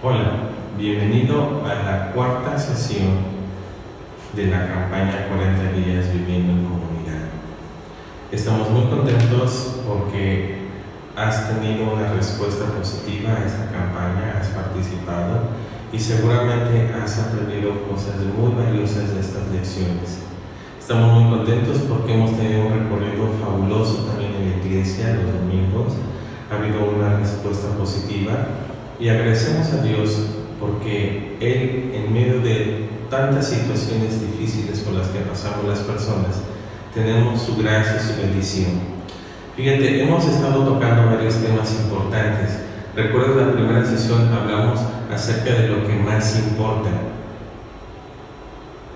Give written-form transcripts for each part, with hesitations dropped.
Hola, bienvenido a la cuarta sesión de la campaña 40 días viviendo en comunidad. Estamos muy contentos porque has tenido una respuesta positiva a esta campaña, has participado y seguramente has aprendido cosas muy valiosas de estas lecciones. Estamos muy contentos porque hemos tenido un recorrido fabuloso también en la iglesia los domingos. Ha habido una respuesta positiva y agradecemos a Dios porque Él, en medio de tantas situaciones difíciles por las que pasamos las personas, tenemos su gracia y su bendición. Fíjate, hemos estado tocando varios temas importantes. Recuerda la primera sesión hablamos acerca de lo que más importa.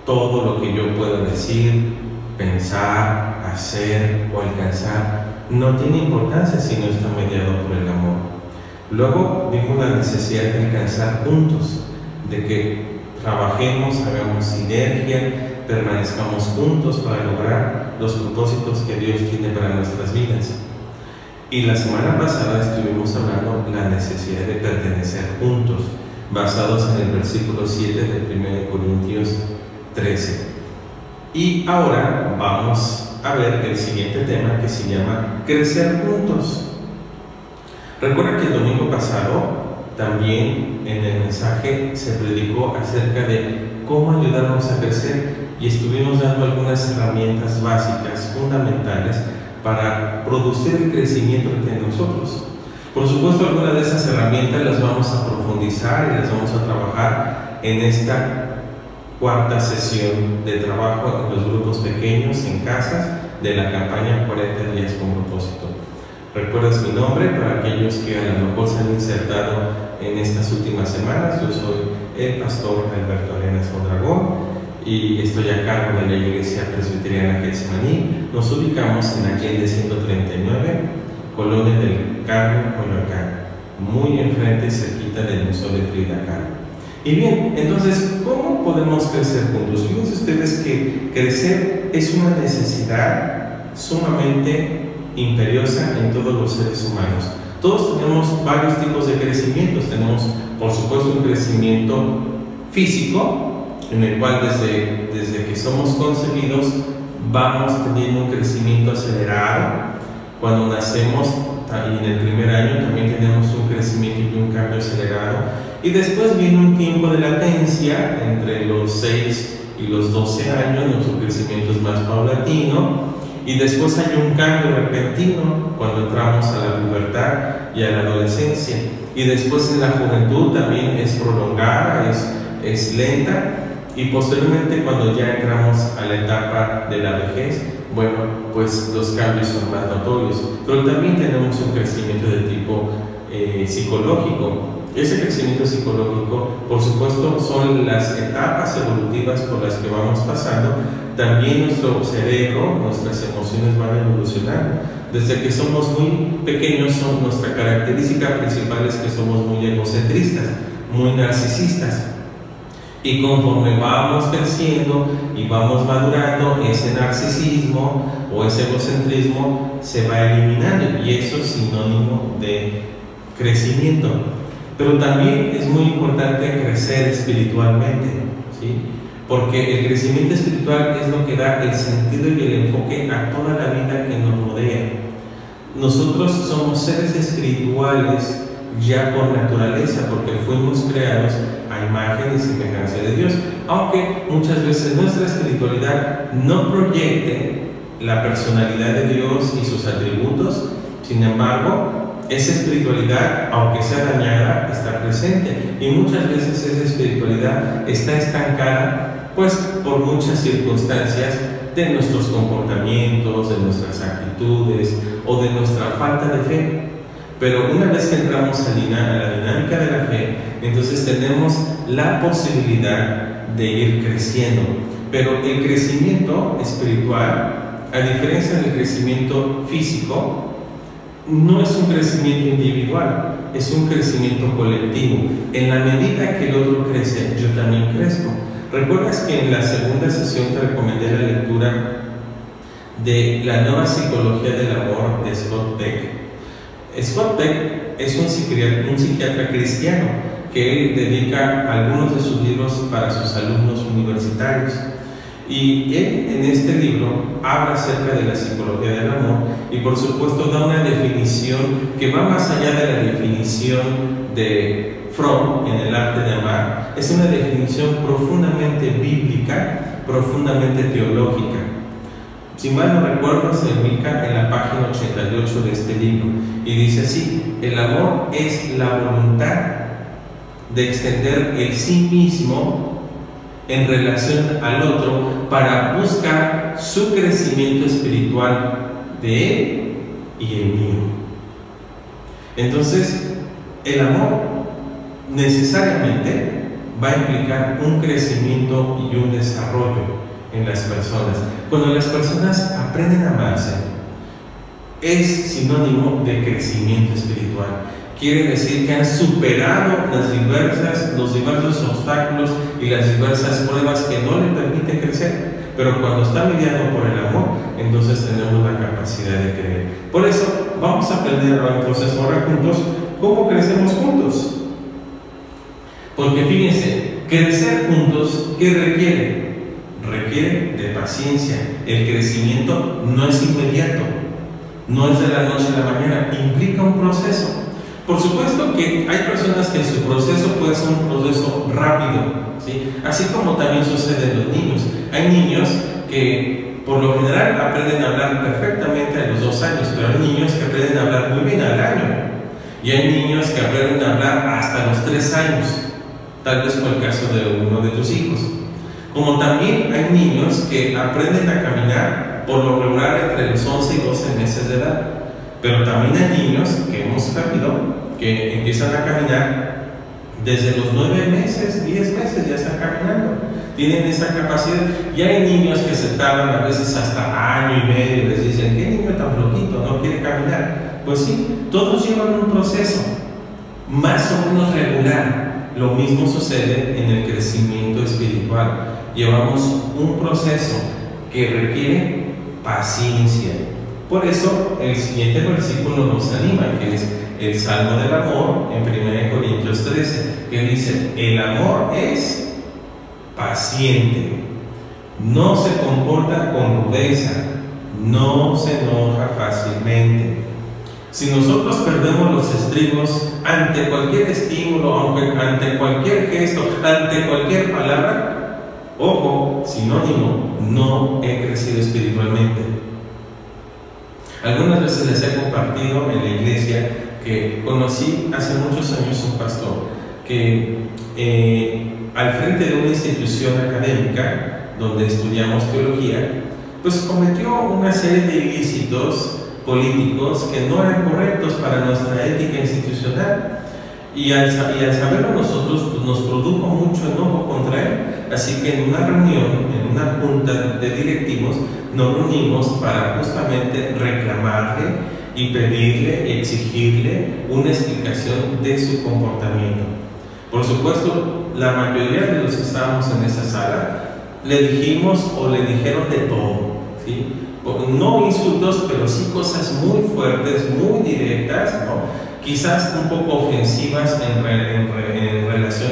Todo lo que yo pueda decir, pensar, hacer o alcanzar no tiene importancia si no está mediado por el amor. Luego vimos la necesidad de alcanzar juntos, de que trabajemos, hagamos sinergia, permanezcamos juntos para lograr los propósitos que Dios tiene para nuestras vidas. Y la semana pasada estuvimos hablando de la necesidad de pertenecer juntos, basados en el versículo 7 de 1 Corintios 13. Y ahora vamos a ver el siguiente tema que se llama crecer juntos. Recuerda que el domingo pasado también en el mensaje se predicó acerca de cómo ayudarnos a crecer y estuvimos dando algunas herramientas básicas, fundamentales para producir el crecimiento entre nosotros. Por supuesto, algunas de esas herramientas las vamos a profundizar y las vamos a trabajar en esta cuarta sesión de trabajo en los grupos pequeños, en casas, de la campaña 40 días con propósito. ¿Recuerdas mi nombre? Para aquellos que a lo mejor se han insertado en estas últimas semanas, yo soy el pastor Alberto Arenas Mondragón y estoy a cargo de la Iglesia Presbiteriana Getsemaní. Nos ubicamos en Allende 139, Colonia del Carmen, Coyoacán, muy enfrente, cerquita del Museo de Frida Kahlo. Y bien, entonces, ¿cómo podemos crecer juntos? Fíjense ustedes que crecer es una necesidad sumamente imperiosa en todos los seres humanos. Todos tenemos varios tipos de crecimientos. Tenemos, por supuesto, un crecimiento físico, en el cual desde que somos concebidos vamos teniendo un crecimiento acelerado. Cuando nacemos, y en el primer año también tenemos un crecimiento y un cambio acelerado. Y después viene un tiempo de latencia, entre los 6 y los 12 años, nuestro crecimiento es más paulatino. Y después hay un cambio repentino cuando entramos a la pubertad y a la adolescencia. Y después en la juventud también es prolongada, es lenta. Y posteriormente cuando ya entramos a la etapa de la vejez, bueno, pues los cambios son más notorios. Pero también tenemos un crecimiento de tipo psicológico. Ese crecimiento psicológico, por supuesto, son las etapas evolutivas por las que vamos pasando. También nuestro cerebro, nuestras emociones van evolucionando. Desde que somos muy pequeños, nuestra característica principal es que somos muy egocentristas, muy narcisistas. Y conforme vamos creciendo y vamos madurando, ese narcisismo o ese egocentrismo se va eliminando y eso es sinónimo de crecimiento. Pero también es muy importante crecer espiritualmente, ¿sí? Porque el crecimiento espiritual es lo que da el sentido y el enfoque a toda la vida que nos rodea. Nosotros somos seres espirituales ya por naturaleza, porque fuimos creados a imagen y semejanza de Dios, aunque muchas veces nuestra espiritualidad no proyecte la personalidad de Dios y sus atributos. Sin embargo, esa espiritualidad, aunque sea dañada, está presente y muchas veces esa espiritualidad está estancada pues por muchas circunstancias de nuestros comportamientos, de nuestras actitudes o de nuestra falta de fe. Pero una vez que entramos a la dinámica de la fe, entonces tenemos la posibilidad de ir creciendo. Pero el crecimiento espiritual, a diferencia del crecimiento físico, no es un crecimiento individual, es un crecimiento colectivo. En la medida que el otro crece, yo también crezco. ¿Recuerdas que en la segunda sesión te recomendé la lectura de La nueva psicología del amor de Scott Peck? Scott Peck es un psiquiatra cristiano que él dedica algunos de sus libros para sus alumnos universitarios. Y él en este libro habla acerca de la psicología del amor y por supuesto da una definición que va más allá de la definición de Fromm en El arte de amar. Es una definición profundamente bíblica, profundamente teológica. Si mal no recuerdo, se ubica en la página 88 de este libro y dice así: el amor es la voluntad de extender el sí mismo en relación al otro para buscar su crecimiento espiritual de él y el mío. Entonces, el amor necesariamente va a implicar un crecimiento y un desarrollo en las personas. Cuando las personas aprenden a amarse, es sinónimo de crecimiento espiritual. Quiere decir que han superado los diversos obstáculos y las diversas pruebas que no le permiten crecer. Pero cuando está mediado por el amor, entonces tenemos la capacidad de creer. Por eso vamos a aprender ahora en proceso ahora juntos cómo crecemos juntos. Porque fíjense, crecer juntos, ¿qué requiere? Requiere de paciencia. El crecimiento no es inmediato, no es de la noche a la mañana, implica un proceso. Por supuesto que hay personas que su proceso puede ser un proceso rápido, ¿sí? Así como también sucede en los niños. Hay niños que por lo general aprenden a hablar perfectamente a los 2 años, pero hay niños que aprenden a hablar muy bien al año. Y hay niños que aprenden a hablar hasta los 3 años. Tal vez fue el caso de uno de tus hijos. Como también hay niños que aprenden a caminar por lo regular entre los 11 y 12 meses de edad. Pero también hay niños que hemos sabido que empiezan a caminar desde los 9 meses, 10 meses ya están caminando. Tienen esa capacidad. Y hay niños que se tardan a veces hasta año y medio y les dicen: ¿qué niño tan flojito? ¿No quiere caminar? Pues sí, todos llevan un proceso más o menos regular. Lo mismo sucede en el crecimiento espiritual. Llevamos un proceso que requiere paciencia. Por eso el siguiente versículo nos anima, que es el Salmo del Amor en 1 Corintios 13, que dice: el amor es paciente, no se comporta con rudeza, no se enoja fácilmente. Si nosotros perdemos los estribos ante cualquier estímulo, ante cualquier gesto, ante cualquier palabra, ojo, sinónimo, no he crecido espiritualmente. Algunas veces les he compartido en la iglesia que conocí hace muchos años un pastor que al frente de una institución académica donde estudiamos teología, pues cometió una serie de ilícitos políticos que no eran correctos para nuestra ética institucional. Y al saberlo nosotros, pues nos produjo mucho enojo contra él. Así que en una reunión, en una junta de directivos, nos reunimos para justamente reclamarle y pedirle y exigirle una explicación de su comportamiento. Por supuesto, la mayoría de los que estábamos en esa sala le dijimos o le dijeron de todo, ¿sí? No insultos, pero sí cosas muy fuertes, muy directas, ¿no? Quizás un poco ofensivas en relación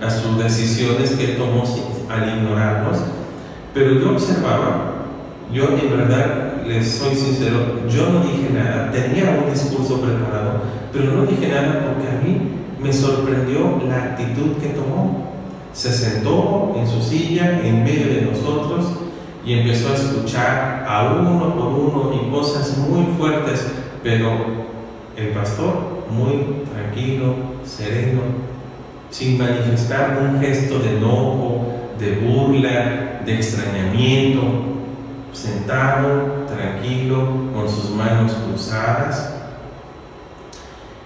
a sus decisiones que tomó al ignorarnos. Pero yo observaba, yo en verdad les soy sincero, yo no dije nada, tenía un discurso preparado, pero no dije nada porque a mí me sorprendió la actitud que tomó. Se sentó en su silla en medio de nosotros y empezó a escuchar a uno por uno y cosas muy fuertes, pero el pastor muy tranquilo, sereno, sin manifestar un gesto de enojo, de burla, de extrañamiento, sentado, tranquilo, con sus manos cruzadas.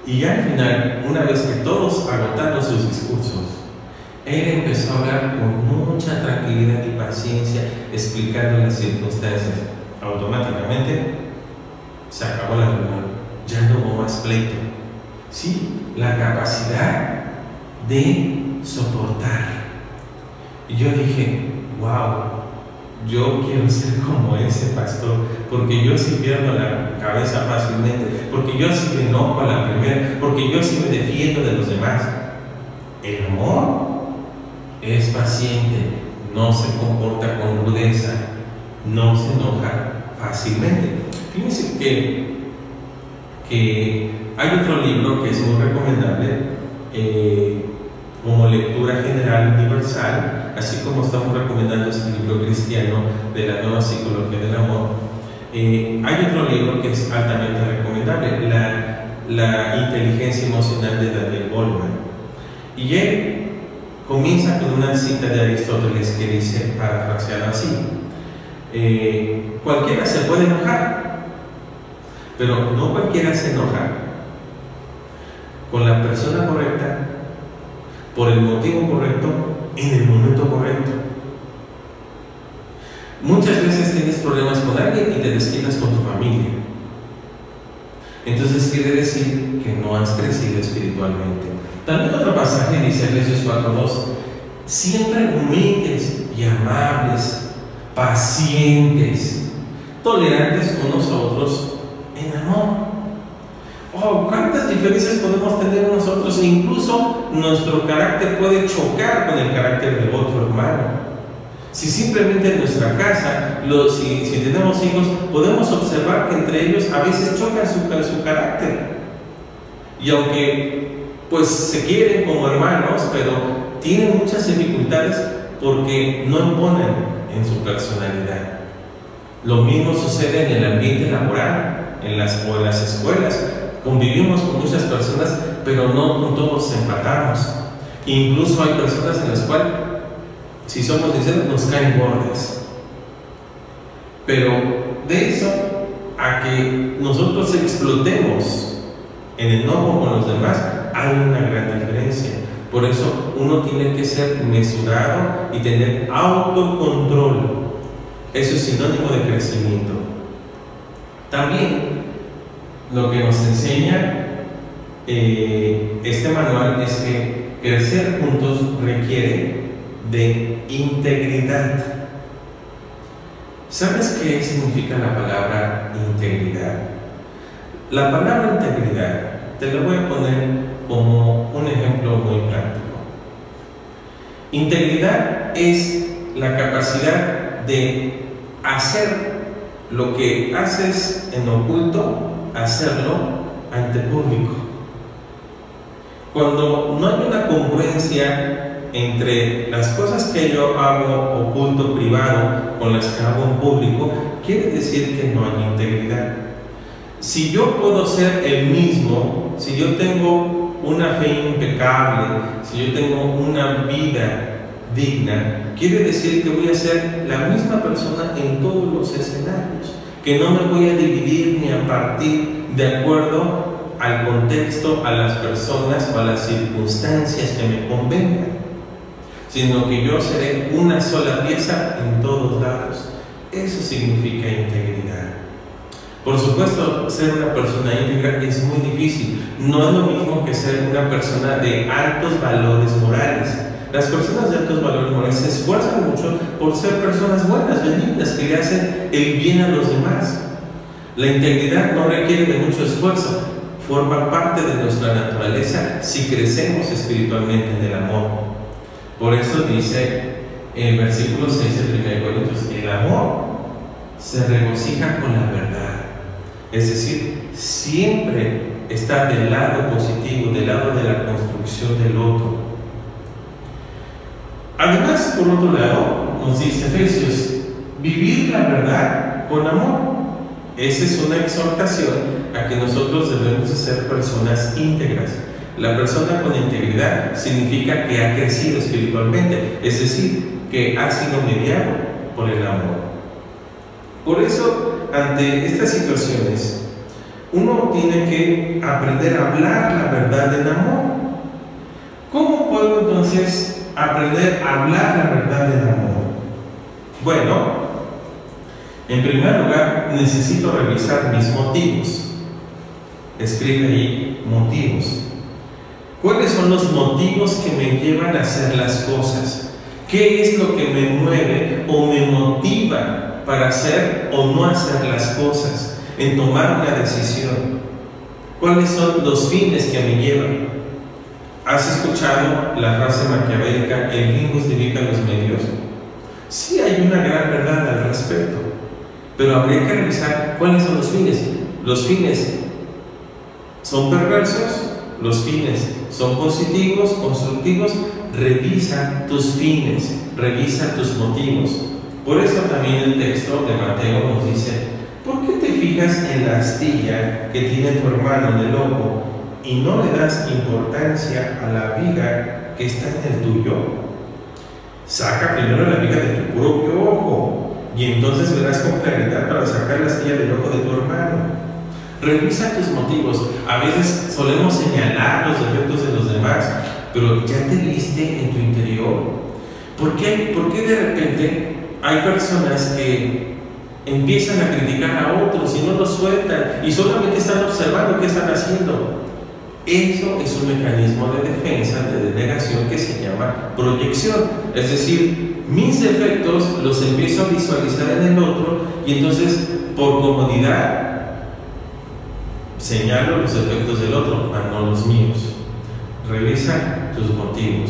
Y ya al final, una vez que todos agotaron sus discursos, él empezó a hablar con mucha tranquilidad y paciencia, explicando las circunstancias. Automáticamente se acabó la reunión. Ya no hubo más pleito. Sí, la capacidad de soportar. Y yo dije: wow, yo quiero ser como ese pastor, porque yo sí pierdo la cabeza fácilmente, porque yo sí me enojo a la primera, porque yo sí me defiendo de los demás. El amor es paciente, no se comporta con rudeza, no se enoja fácilmente. Fíjense que hay otro libro que es muy recomendable como lectura general universal, así como estamos recomendando este libro cristiano de la nueva psicología del amor. Hay otro libro que es altamente recomendable, la inteligencia emocional de Daniel Goleman, y él comienza con una cita de Aristóteles que dice, parafraseado así: cualquiera se puede enojar, pero no cualquiera se enoja con la persona correcta, por el motivo correcto, en el momento correcto. Muchas veces tienes problemas con alguien y te desquitas con tu familia. Entonces quiere decir que no has crecido espiritualmente. También otro pasaje dice Efesios 4:2: siempre humildes y amables, pacientes, tolerantes unos a otros en amor. Oh, cuántas diferencias podemos tener nosotros, e incluso nuestro carácter puede chocar con el carácter de otro hermano. Si simplemente en nuestra casa, si tenemos hijos, podemos observar que entre ellos a veces chocan su carácter. Y aunque pues se quieren como hermanos, pero tienen muchas dificultades porque no imponen en su personalidad. Lo mismo sucede en el ambiente laboral, en las escuelas. Convivimos con muchas personas, pero no con todos empatamos. Incluso hay personas en las cuales, si somos sinceros, nos caen gordas. Pero de eso a que nosotros explotemos en enojo con los demás, hay una gran diferencia. Por eso uno tiene que ser mesurado y tener autocontrol. Eso es sinónimo de crecimiento. También lo que nos enseña este manual es que crecer juntos requiere de integridad. ¿Sabes qué significa la palabra integridad? La palabra integridad te la voy a poner como un ejemplo muy práctico. Integridad es la capacidad de hacer lo que haces en oculto, hacerlo ante público. Cuando no hay una congruencia entre las cosas que yo hago oculto, privado, con las que hago en público, quiere decir que no hay integridad. Si yo puedo ser el mismo, si yo tengo una fe impecable, si yo tengo una vida digna, quiere decir que voy a ser la misma persona en todos los escenarios, que no me voy a dividir ni a partir de acuerdo al contexto, a las personas o a las circunstancias que me convengan, sino que yo seré una sola pieza en todos lados. Eso significa integridad. Por supuesto, ser una persona íntegra es muy difícil. No es lo mismo que ser una persona de altos valores morales. Las personas de altos valores morales se esfuerzan mucho por ser personas buenas, benignas, que le hacen el bien a los demás. La integridad no requiere de mucho esfuerzo, forma parte de nuestra naturaleza si crecemos espiritualmente en el amor. Por eso dice en el versículo 6 de 1 Corintios: el amor se regocija con la verdad. Es decir, siempre está del lado positivo, del lado de la construcción del otro. Además, por otro lado, nos dice Efesios: vivir la verdad con amor. Esa es una exhortación a que nosotros debemos de ser personas íntegras. La persona con integridad significa que ha crecido espiritualmente, es decir, que ha sido mediado por el amor. Por eso, ante estas situaciones, uno tiene que aprender a hablar la verdad en amor. ¿Cómo puedo entonces aprender a hablar la verdad en amor? Bueno, en primer lugar, necesito revisar mis motivos. Escribe ahí motivos. ¿Cuáles son los motivos que me llevan a hacer las cosas? ¿Qué es lo que me mueve o me motiva para hacer o no hacer las cosas, en tomar una decisión? ¿Cuáles son los fines que me llevan? ¿Has escuchado la frase maquiavélica, el fin justifica los medios? Sí, hay una gran verdad al respecto, pero habría que revisar cuáles son los fines. ¿Los fines son perversos? ¿Los fines son positivos, constructivos? Revisa tus fines, revisa tus motivos. Por eso también el texto de Mateo nos dice: ¿por qué te fijas en la astilla que tiene tu hermano en el ojo y no le das importancia a la viga que está en el tuyo? Saca primero la viga de tu propio ojo y entonces verás con claridad para sacar la astilla del ojo de tu hermano. Revisa tus motivos. A veces solemos señalar los defectos de los demás, pero ¿ya te viste en tu interior? ¿Por qué de repente hay personas que empiezan a criticar a otros y no los sueltan y solamente están observando qué están haciendo? Eso es un mecanismo de defensa, de denegación, que se llama proyección. Es decir, mis defectos los empiezo a visualizar en el otro y entonces, por comodidad, señalo los defectos del otro, no los míos. Revisa tus motivos.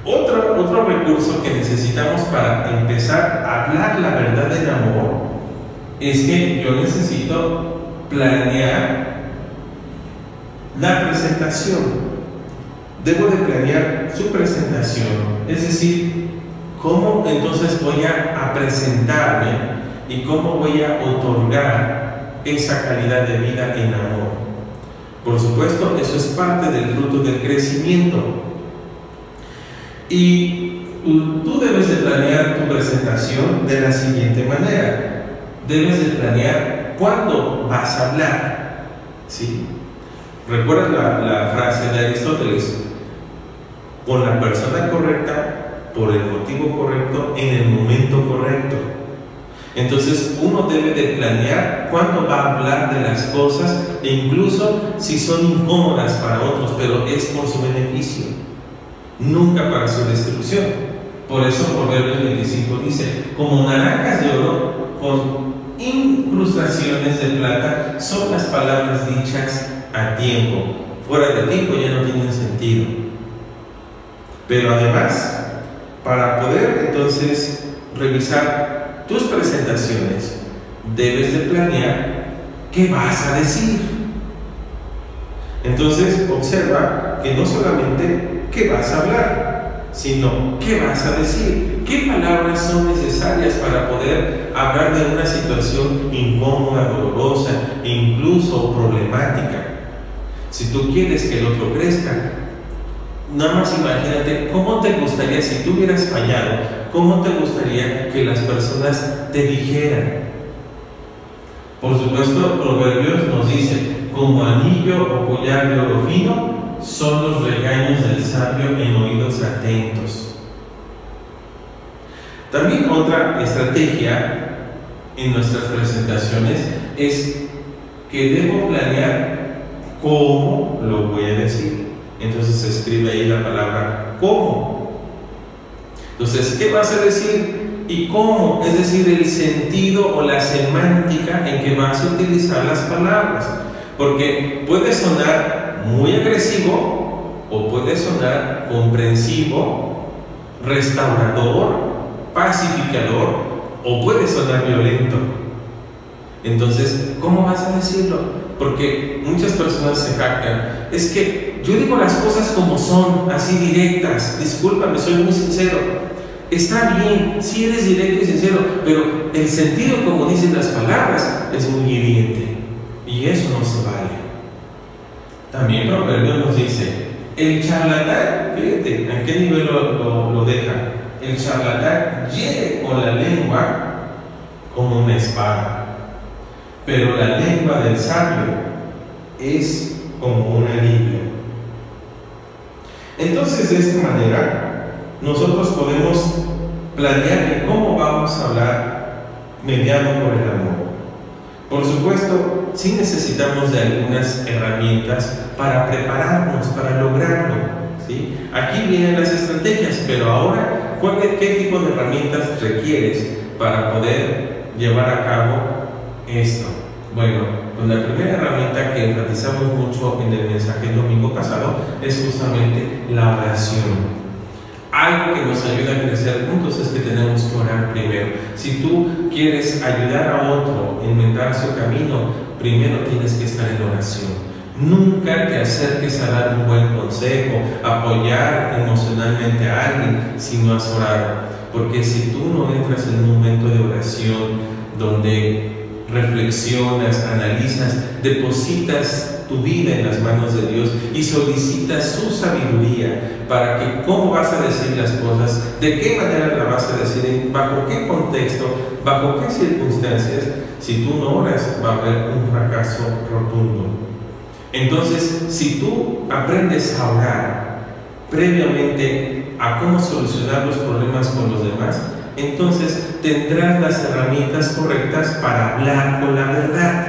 Otro recurso que necesitamos para empezar a hablar la verdad del amor es que yo necesito planear la presentación. Debo de planear su presentación, es decir, cómo entonces voy a presentarme y cómo voy a otorgar esa calidad de vida en amor. Por supuesto, eso es parte del fruto del crecimiento. Y tú debes de planear tu presentación de la siguiente manera. Debes de planear cuándo vas a hablar, ¿sí? ¿Recuerdas la frase de Aristóteles? Con la persona correcta, por el motivo correcto, en el momento correcto. Entonces uno debe de planear cuándo va a hablar de las cosas, e incluso si son incómodas para otros, pero es por su beneficio, nunca para su destrucción. Por eso Proverbios 25 dice: como naranjas de oro con incrustaciones de plata son las palabras dichas a tiempo. Fuera de tiempo ya no tienen sentido. Pero además, para poder entonces revisar tus presentaciones, debes de planear qué vas a decir. Entonces observa que no solamente qué vas a hablar, sino qué vas a decir, qué palabras son necesarias para poder hablar de una situación incómoda, dolorosa e incluso problemática. Si tú quieres que el otro crezca, nada más imagínate cómo te gustaría, si tú hubieras fallado, cómo te gustaría que las personas te dijeran. Por supuesto, Proverbios nos dice: como anillo o collar de oro fino son los regaños del sabio en oídos atentos. También otra estrategia en nuestras presentaciones es que debo planear cómo lo voy a decir. Entonces se escribe ahí la palabra cómo. Entonces, ¿qué vas a decir y cómo? Es decir, el sentido o la semántica en que vas a utilizar las palabras. Porque puede sonar muy agresivo o puede sonar comprensivo, restaurador, pacificador, o puede sonar violento. Entonces, ¿cómo vas a decirlo? Porque muchas personas se jactan: es que yo digo las cosas como son, así directas, discúlpame, soy muy sincero. Está bien, si eres directo y sincero, pero el sentido, como dicen las palabras, es muy hiriente, y eso no se vale. También Proverbios nos dice: el charlatán, fíjate, ¿a qué nivel lo deja? El charlatán hiere con la lengua como una espada, pero la lengua del sabio es como un alivio. Entonces, de esta manera, nosotros podemos planear cómo vamos a hablar mediado por el amor. Por supuesto, sí necesitamos de algunas herramientas para prepararnos, para lograrlo, ¿sí? Aquí vienen las estrategias, pero ahora, ¿qué tipo de herramientas requieres para poder llevar a cabo esto? Bueno, Pues la primera herramienta que enfatizamos mucho en el mensaje el domingo pasado es justamente la oración. Algo que nos ayuda a crecer juntos es que tenemos que orar primero. Si tú quieres ayudar a otro a enmendar su camino, primero tienes que estar en oración. Nunca te acerques a dar un buen consejo, apoyar emocionalmente a alguien si no has orado. Porque si tú no entras en un momento de oración donde reflexionas, analizas, depositas tu vida en las manos de Dios y solicitas su sabiduría para que cómo vas a decir las cosas, de qué manera la vas a decir, bajo qué contexto, bajo qué circunstancias, si tú no oras va a haber un fracaso rotundo. Entonces, si tú aprendes a orar previamente a cómo solucionar los problemas con los demás, entonces tendrás las herramientas correctas para hablar con la verdad.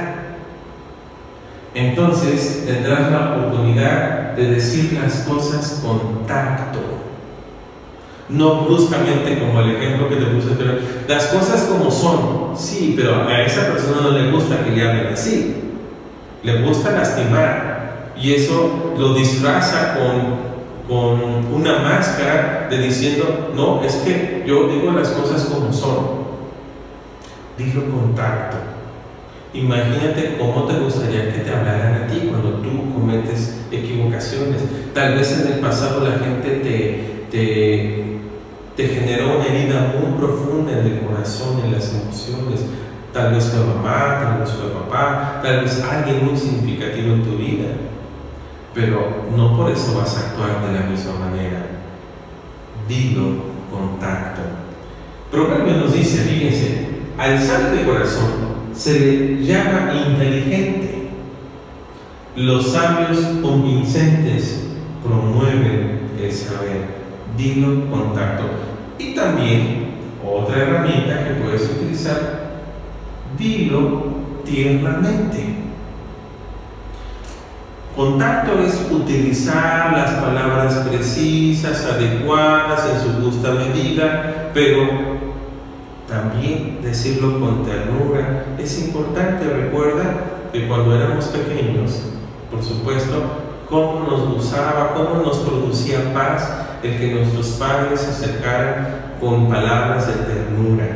Entonces tendrás la oportunidad de decir las cosas con tacto, no bruscamente, como el ejemplo que te puse anterior. Las cosas como son, sí, pero a esa persona no le gusta que le hablen así, le gusta lastimar, y eso lo disfraza con una máscara de diciendo, no, es que yo digo las cosas como son. Dilo con tacto. Imagínate cómo te gustaría que te hablaran a ti cuando tú cometes equivocaciones. Tal vez en el pasado la gente te generó una herida muy profunda en el corazón, en las emociones. Tal vez fue mamá, tal vez fue papá, tal vez alguien muy significativo en tu vida. Pero no por eso vas a actuar de la misma manera. Dilo con tacto. Proverbio nos dice, fíjense, al sabio de corazón se le llama inteligente. Los sabios convincentes promueven el saber. Dilo con tacto. Y también, otra herramienta que puedes utilizar, dilo tiernamente. Contacto es utilizar las palabras precisas, adecuadas, en su justa medida, pero también decirlo con ternura. Es importante, recuerda que cuando éramos pequeños, por supuesto, cómo nos gozaba, cómo nos producía paz el que nuestros padres se acercaran con palabras de ternura.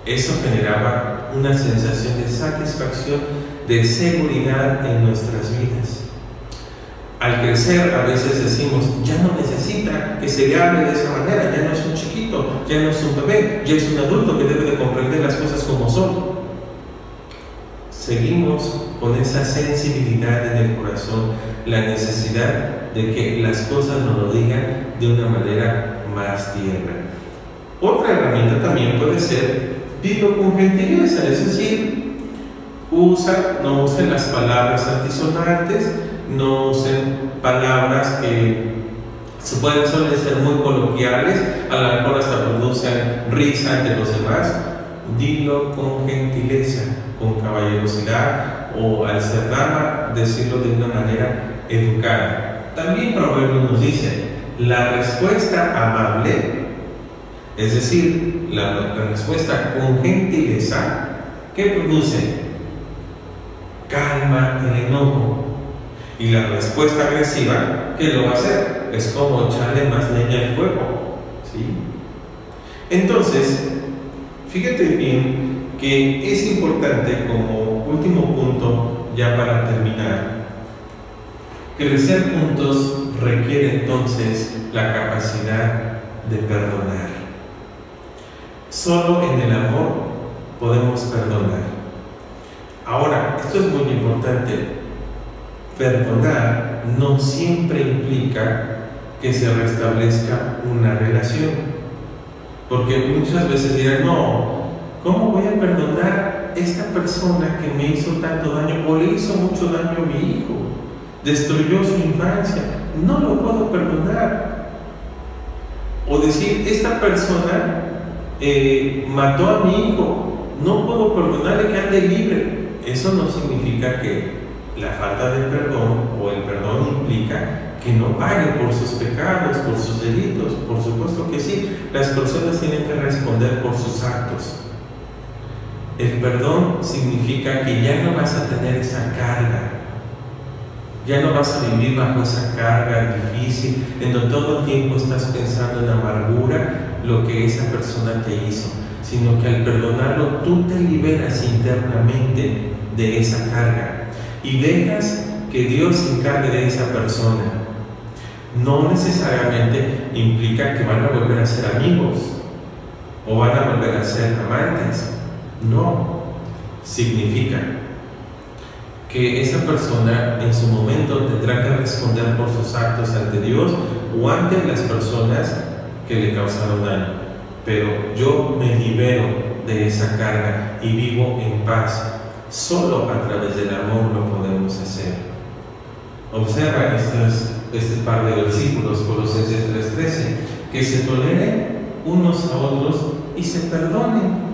Eso generaba una sensación de satisfacción, de seguridad en nuestras vidas. Al crecer a veces decimos, ya no necesita que se le hable de esa manera, ya no es un chiquito, ya no es un bebé, ya es un adulto que debe de comprender las cosas como son. Seguimos con esa sensibilidad en el corazón, la necesidad de que las cosas nos lo digan de una manera más tierna. Otra herramienta también puede ser, dilo con gentileza, es decir, no usen las palabras altisonantes, no usen palabras que suelen ser muy coloquiales, a lo mejor hasta producen risa entre los demás. Dilo con gentileza, con caballerosidad, o al ser dama, decirlo de una manera educada. También Proverbio nos dice, la respuesta amable, es decir, la respuesta con gentileza, ¿qué produce? Calma el enojo. Y la respuesta agresiva, ¿qué lo va a hacer? Es como echarle más leña al fuego, ¿sí? Entonces, fíjate bien que es importante, como último punto, ya para terminar, crecer juntos requiere entonces la capacidad de perdonar. Solo en el amor podemos perdonar. Ahora, esto es muy importante. Perdonar no siempre implica que se restablezca una relación. Porque muchas veces dirán, no, ¿cómo voy a perdonar a esta persona que me hizo tanto daño o le hizo mucho daño a mi hijo? Destruyó su infancia. No lo puedo perdonar. O decir, esta persona mató a mi hijo. No puedo perdonarle que ande libre. Eso no significa que la falta de perdón o el perdón implica que no pague por sus pecados, por sus delitos. Por supuesto que sí, las personas tienen que responder por sus actos. El perdón significa que ya no vas a tener esa carga, ya no vas a vivir bajo esa carga difícil, en donde todo el tiempo estás pensando en amargura lo que esa persona te hizo, sino que al perdonarlo tú te liberas internamente de esa carga y dejas que Dios se encargue de esa persona. No necesariamente implica que van a volver a ser amigos o van a volver a ser amantes. No, significa que esa persona en su momento tendrá que responder por sus actos ante Dios o ante las personas que le causaron daño. Pero yo me libero de esa carga y vivo en paz. Solo a través del amor lo podemos hacer. Observa este par de versículos, Colosenses 3:13, que se toleren unos a otros y se perdonen.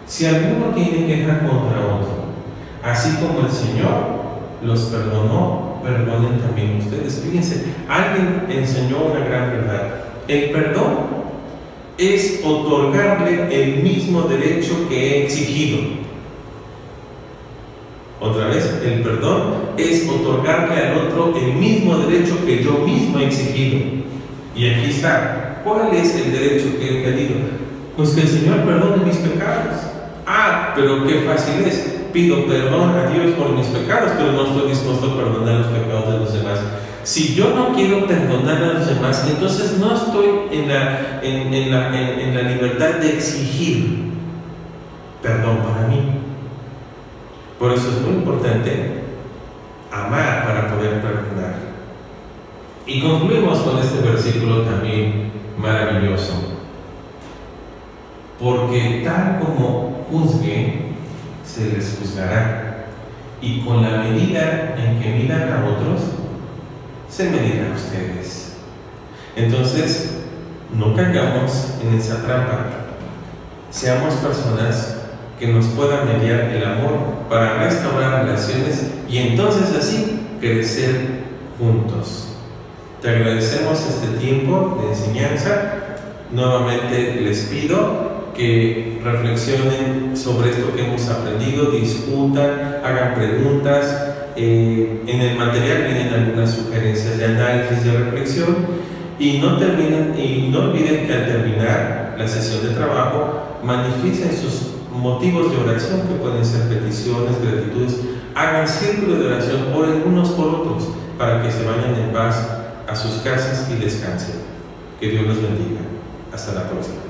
Si alguno tiene queja contra otro, así como el Señor los perdonó, perdonen también ustedes. Fíjense, alguien enseñó una gran verdad. El perdón es otorgarle el mismo derecho que he exigido. Otra vez, el perdón es otorgarle al otro el mismo derecho que yo mismo he exigido. Y aquí está. ¿Cuál es el derecho que he pedido? Pues que el Señor perdone mis pecados. Ah, pero qué fácil es. Pido perdón a Dios por mis pecados, pero no estoy dispuesto a perdonar los pecados de los demás. Si yo no quiero perdonar a los demás, entonces no estoy en la libertad de exigir perdón para mí. Por eso es muy importante amar para poder perdonar. Y concluimos con este versículo también maravilloso. Porque tal como juzguen, se les juzgará, y con la medida en que midan a otros, se medirá a ustedes. Entonces, no caigamos en esa trampa. Seamos personas que nos puedan mediar el amor para restaurar relaciones y entonces así crecer juntos. Te agradecemos este tiempo de enseñanza. Nuevamente les pido que reflexionen sobre esto que hemos aprendido, discutan, hagan preguntas. En el material vienen algunas sugerencias de análisis, de reflexión, y no olviden que al terminar la sesión de trabajo manifiesten sus motivos de oración, que pueden ser peticiones, gratitudes. Hagan círculo de oración, oren unos por otros para que se vayan en paz a sus casas y descansen. Que Dios los bendiga. Hasta la próxima.